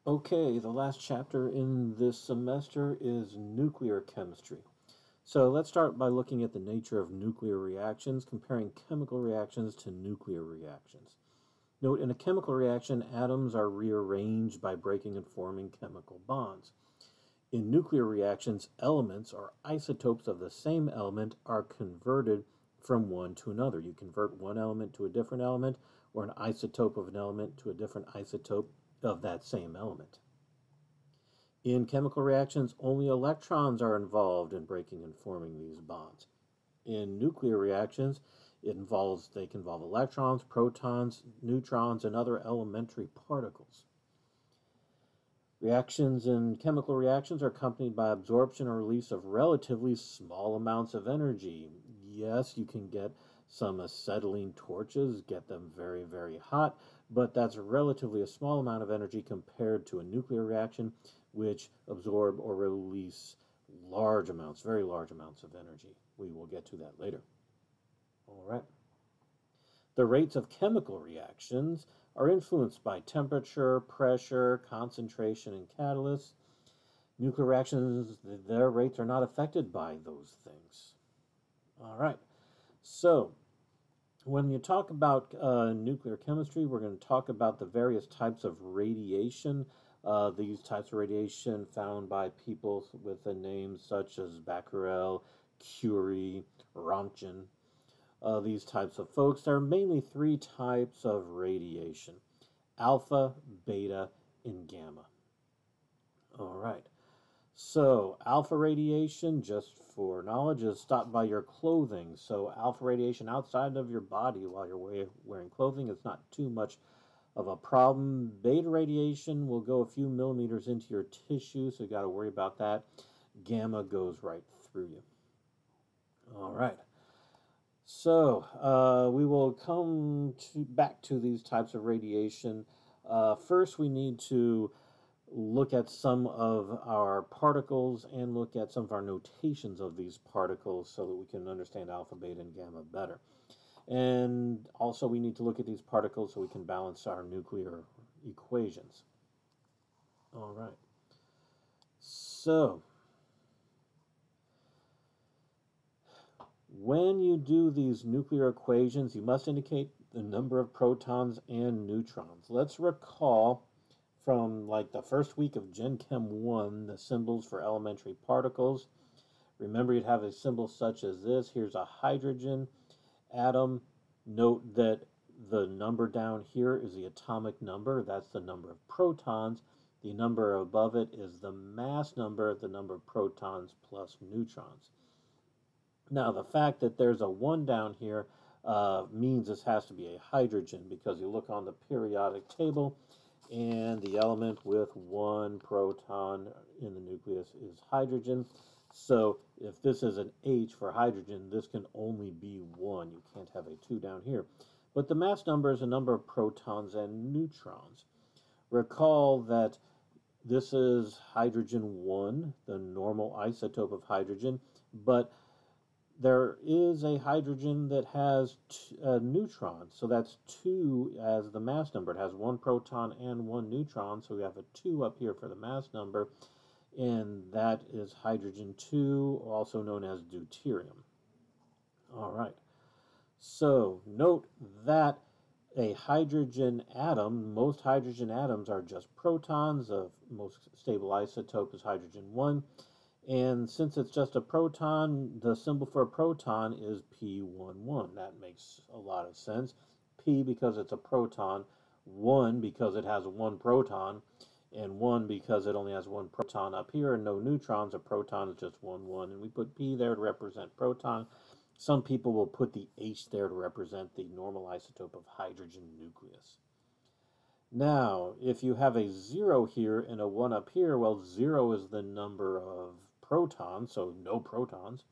Okay, the last chapter in this semester is nuclear chemistry. So let's start by looking at the nature of nuclear reactions, comparing chemical reactions to nuclear reactions. Note, in a chemical reaction, atoms are rearranged by breaking and forming chemical bonds. In nuclear reactions, elements or isotopes of the same element are converted from one to another. You convert one element to a different element, or an isotope of an element to a different isotope of that same element. In chemical reactions, only electrons are involved in breaking and forming these bonds. In nuclear reactions, they can involve electrons, protons, neutrons, and other elementary particles. Reactions in chemical reactions are accompanied by absorption or release of relatively small amounts of energy. Yes, you can get some acetylene torches, get them very, very hot, but that's relatively a small amount of energy compared to a nuclear reaction, which absorb or release large amounts, very large amounts of energy. We will get to that later. All right. The rates of chemical reactions are influenced by temperature, pressure, concentration, and catalysts. Nuclear reactions, their rates are not affected by those things. All right. So, when you talk about nuclear chemistry, we're going to talk about the various types of radiation. These types of radiation found by people with the names such as Becquerel, Curie, Rontgen. These types of folks. There are mainly three types of radiation: alpha, beta, and gamma. All right. So, alpha radiation, just for knowledge, is stopped by your clothing. So, alpha radiation outside of your body while you're wearing clothing is not too much of a problem. Beta radiation will go a few millimeters into your tissue, so you got to worry about that. Gamma goes right through you. All right. So, we will come back to these types of radiation. First, we need to look at some of our particles and look at some of our notations of these particles so that we can understand alpha, beta, and gamma better. And also, we need to look at these particles so we can balance our nuclear equations. All right. So, when you do these nuclear equations, you must indicate the number of protons and neutrons. Let's recall from like the first week of Gen Chem 1, the symbols for elementary particles. Remember, you'd have a symbol such as this. Here's a hydrogen atom. Note that the number down here is the atomic number. That's the number of protons. The number above it is the mass number, the number of protons plus neutrons. Now, the fact that there's a 1 down here means this has to be a hydrogen, because you look on the periodic table and the element with 1 proton in the nucleus is hydrogen. So if this is an H for hydrogen, this can only be 1. You can't have a 2 down here. But the mass number is the number of protons and neutrons. Recall that this is hydrogen 1, the normal isotope of hydrogen, but there is a hydrogen that has neutrons, so that's 2 as the mass number. It has 1 proton and 1 neutron, so we have a 2 up here for the mass number, and that is hydrogen 2, also known as deuterium. All right, so note that a hydrogen atom, most hydrogen atoms are just protons. The most stable isotope is hydrogen 1. And since it's just a proton, the symbol for a proton is P11. That makes a lot of sense. P because it's a proton, 1 because it has 1 proton, and 1 because it only has 1 proton up here and no neutrons. A proton is just 1, 1. And we put P there to represent proton. Some people will put the H there to represent the normal isotope of hydrogen nucleus. Now, if you have a 0 here and a 1 up here, well, 0 is the number of protons, so no protons.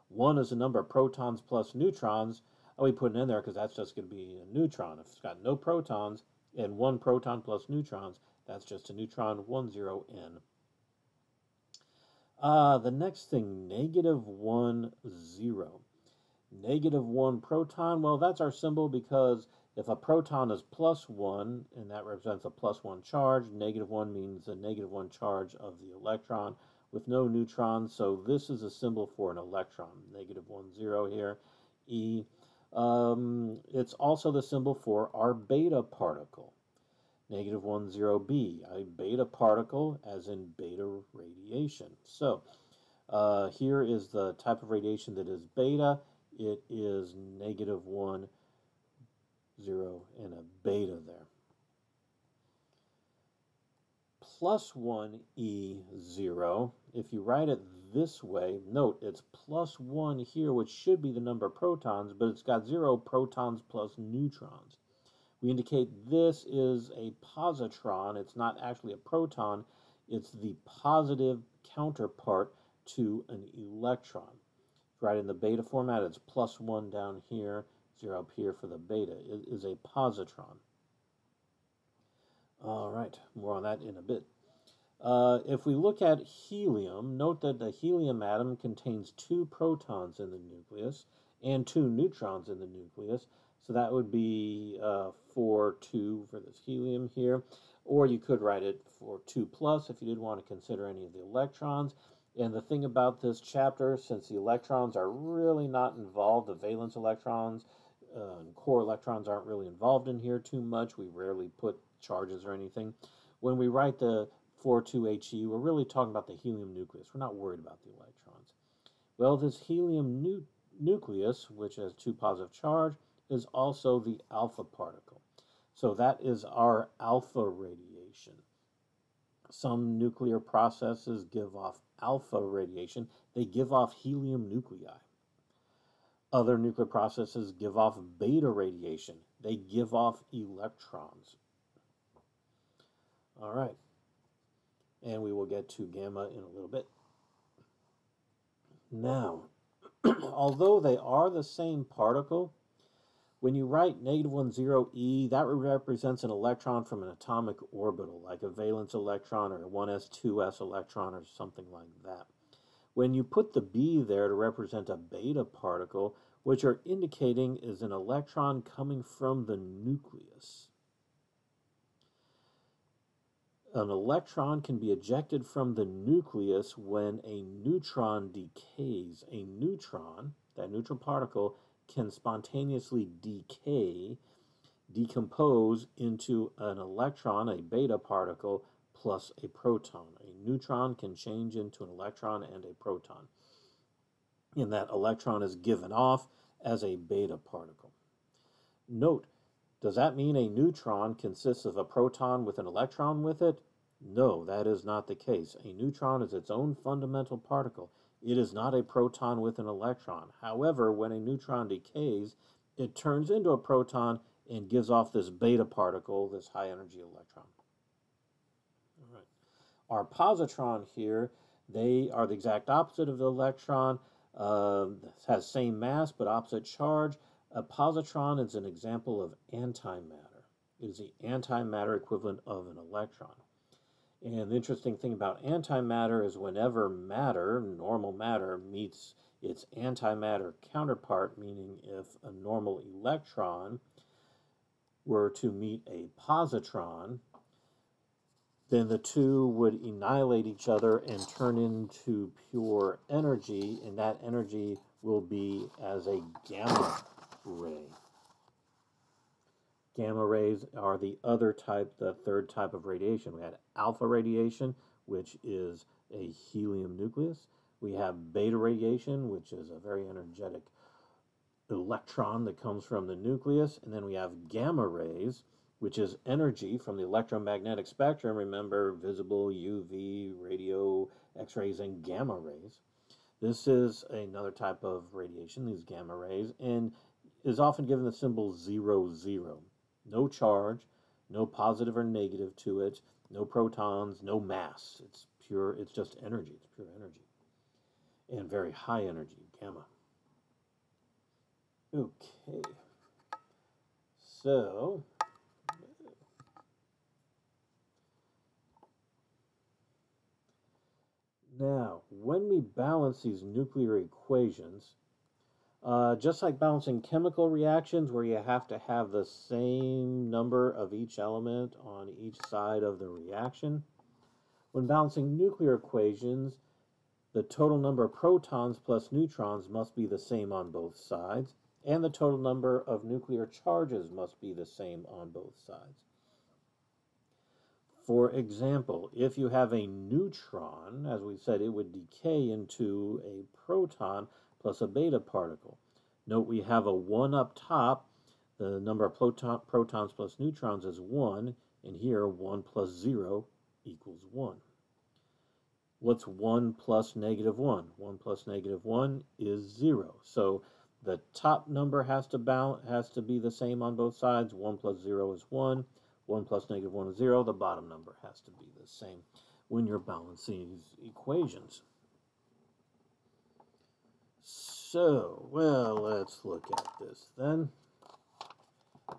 1 is the number of protons plus neutrons. We put it in there because that's just going to be a neutron. If it's got no protons and 1 proton plus neutrons, that's just a neutron, 1, 0, N. The next thing, negative 1, 0. Negative 1 proton, well, that's our symbol because If a proton is +1, and that represents a +1 charge, -1 means a -1 charge of the electron with no neutrons. So this is a symbol for an electron, -1, 0 here, E. It's also the symbol for our beta particle, -1, 0b, a beta particle, as in beta radiation. So here is the type of radiation that is beta. It is -1, 0, and a beta there. +1 E0, if you write it this way, note it's +1 here, which should be the number of protons, but it's got 0 protons plus neutrons. We indicate this is a positron. It's not actually a proton. It's the positive counterpart to an electron. Right in the beta format, it's +1 down here, 0 up here for the beta. It is a positron. All right, more on that in a bit. If we look at helium, note that the helium atom contains 2 protons in the nucleus and 2 neutrons in the nucleus. So that would be 4, 2 for this helium here. Or you could write it for 2+ if you did want to consider any of the electrons. And the thing about this chapter, since the electrons are really not involved, the valence electrons and core electrons aren't really involved in here too much. We rarely put charges or anything. When we write the 4,2He, we're really talking about the helium nucleus. We're not worried about the electrons. Well, this helium nucleus, which has 2 positive charge, is also the alpha particle. So that is our alpha radiation. Some nuclear processes give off alpha radiation. They give off helium nuclei. Other nuclear processes give off beta radiation. They give off electrons. All right. And we will get to gamma in a little bit. Now, although they are the same particle, when you write -1, 0e, that represents an electron from an atomic orbital, like a valence electron or a 1s, 2s electron or something like that. When you put the B there to represent a beta particle, what you're indicating is an electron coming from the nucleus. An electron can be ejected from the nucleus when a neutron decays. A neutron, that neutral particle, can spontaneously decompose into an electron, a beta particle, plus a proton. A neutron can change into an electron and a proton. And that electron is given off as a beta particle. Note, does that mean a neutron consists of a proton with an electron with it? No, that is not the case. A neutron is its own fundamental particle. It is not a proton with an electron. However, when a neutron decays, it turns into a proton and gives off this beta particle, this high-energy electron. All right. Our positron here, they are the exact opposite of the electron. Has same mass but opposite charge. A positron is an example of antimatter. It is the antimatter equivalent of an electron. And the interesting thing about antimatter is whenever matter, normal matter, meets its antimatter counterpart, meaning if a normal electron were to meet a positron, then the two would annihilate each other and turn into pure energy, and that energy will be as a gamma ray. Gamma rays are the other type, the third type of radiation. We had alpha radiation, which is a helium nucleus. We have beta radiation, which is a very energetic electron that comes from the nucleus. And then we have gamma rays, which is energy from the electromagnetic spectrum. Remember, visible, UV, radio, X-rays, and gamma rays. This is another type of radiation, these gamma rays, and is often given the symbol 0, 0. No charge, no positive or negative to it, no protons, no mass. It's pure, it's just energy. It's pure energy. And very high energy, gamma. Okay. So, now, when we balance these nuclear equations, Just like balancing chemical reactions where you have to have the same number of each element on each side of the reaction, when balancing nuclear equations, the total number of protons plus neutrons must be the same on both sides, and the total number of nuclear charges must be the same on both sides. For example, if you have a neutron, as we said, it would decay into a proton plus a beta particle. Note we have a 1 up top. The number of protons plus neutrons is 1, and here 1 plus 0 equals 1. What's 1 plus negative 1? 1 plus negative 1 is 0. So the top number has to be the same on both sides. 1 plus 0 is 1. 1 plus negative 1 is 0. The bottom number has to be the same when you're balancing these equations. So, well, let's look at this then.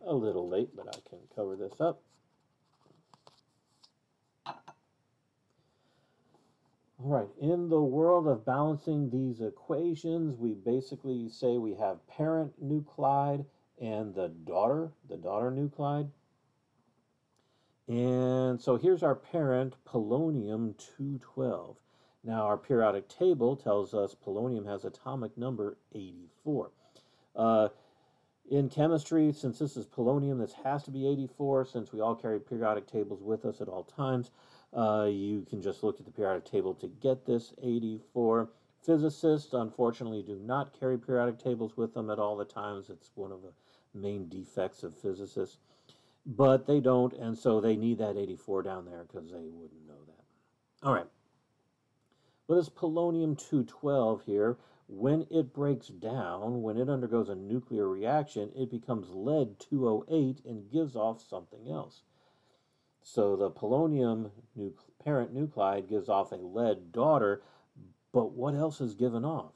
A little late, but I can cover this up. All right, in the world of balancing these equations, we basically say we have parent nuclide and the daughter nuclide. And so here's our parent, polonium-212. Now our periodic table tells us polonium has atomic number 84. In chemistry, since this is polonium, this has to be 84. Since we all carry periodic tables with us at all times, you can just look at the periodic table to get this 84. Physicists, unfortunately, do not carry periodic tables with them at all the times. It's one of the main defects of physicists. But they don't, and so they need that 84 down there because they wouldn't know that. All right. But this polonium-212 here, when it breaks down, when it undergoes a nuclear reaction, it becomes lead-208 and gives off something else. So the polonium parent nuclide gives off a lead daughter, but what else is given off?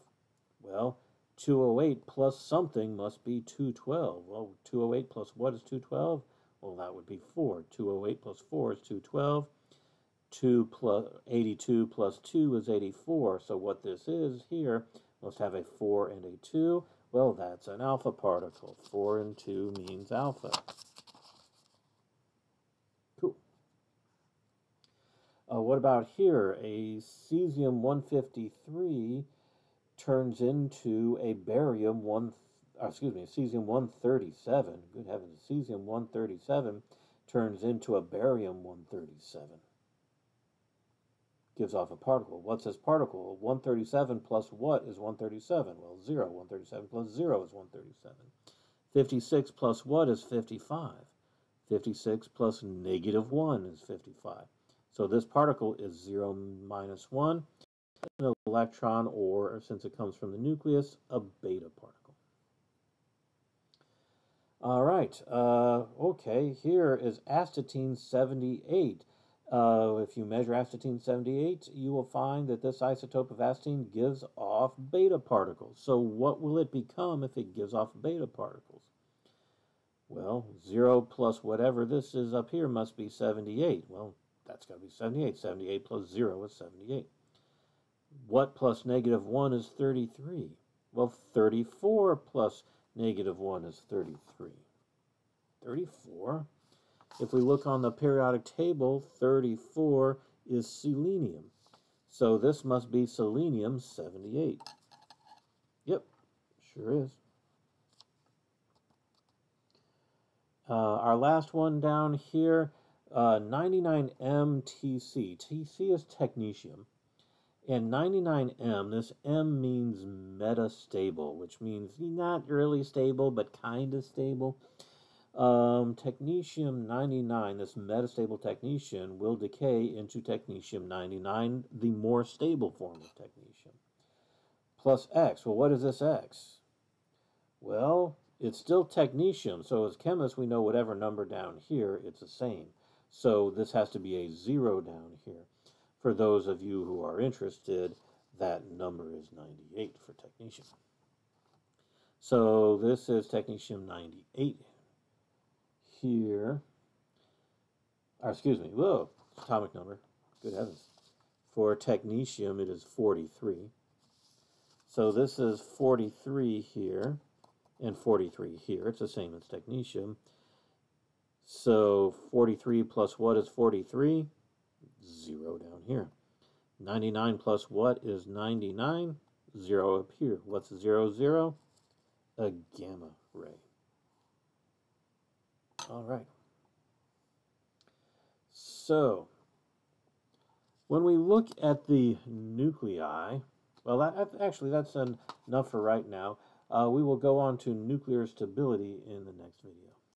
Well, 208 plus something must be 212. Well, 208 plus what is 212? Well, that would be 4. 208 plus 4 is 212. 82 plus 2 is 84. So what this is here must have a 4 and a 2. Well, that's an alpha particle. 4 and 2 means alpha. Cool. What about here? A cesium-153 turns into a cesium-137. Good heavens, cesium-137 turns into a barium-137. Gives off a particle. What's this particle? 137 plus what is 137? Well, 0. 137 plus 0 is 137. 56 plus what is 55? 56 plus negative 1 is 55. So this particle is 0 minus 1. An electron, or since it comes from the nucleus, a beta particle. All right. Okay, here is astatine-78. If you measure astatine-78, you will find that this isotope of astatine gives off beta particles. So what will it become if it gives off beta particles? Well, 0 plus whatever this is up here must be 78. Well, that's got to be 78. 78 plus 0 is 78. What plus negative 1 is 33? Well, 34 plus negative 1 is 33. 34. If we look on the periodic table, 34 is selenium. So this must be selenium-78. Yep, sure is. Our last one down here, 99M Tc. Tc is technetium. And 99M, this M means metastable, which means not really stable, but kind of stable. Technetium-99, this metastable technetium, will decay into technetium-99, the more stable form of technetium. Plus X. Well, what is this X? Well, it's still technetium, so as chemists, we know whatever number down here, it's the same. So this has to be a 0 down here. For those of you who are interested, that number is 98 for technetium. So this is technetium-98 here. Or excuse me, whoa, atomic number. Good heavens. For technetium, it is 43. So this is 43 here and 43 here. It's the same as technetium. So 43 plus what is 43? 0 down here. 99 plus what is 99? 0 up here. What's 0, 0? A gamma ray. All right. So when we look at the nuclei, well, actually that's enough for right now. We will go on to nuclear stability in the next video.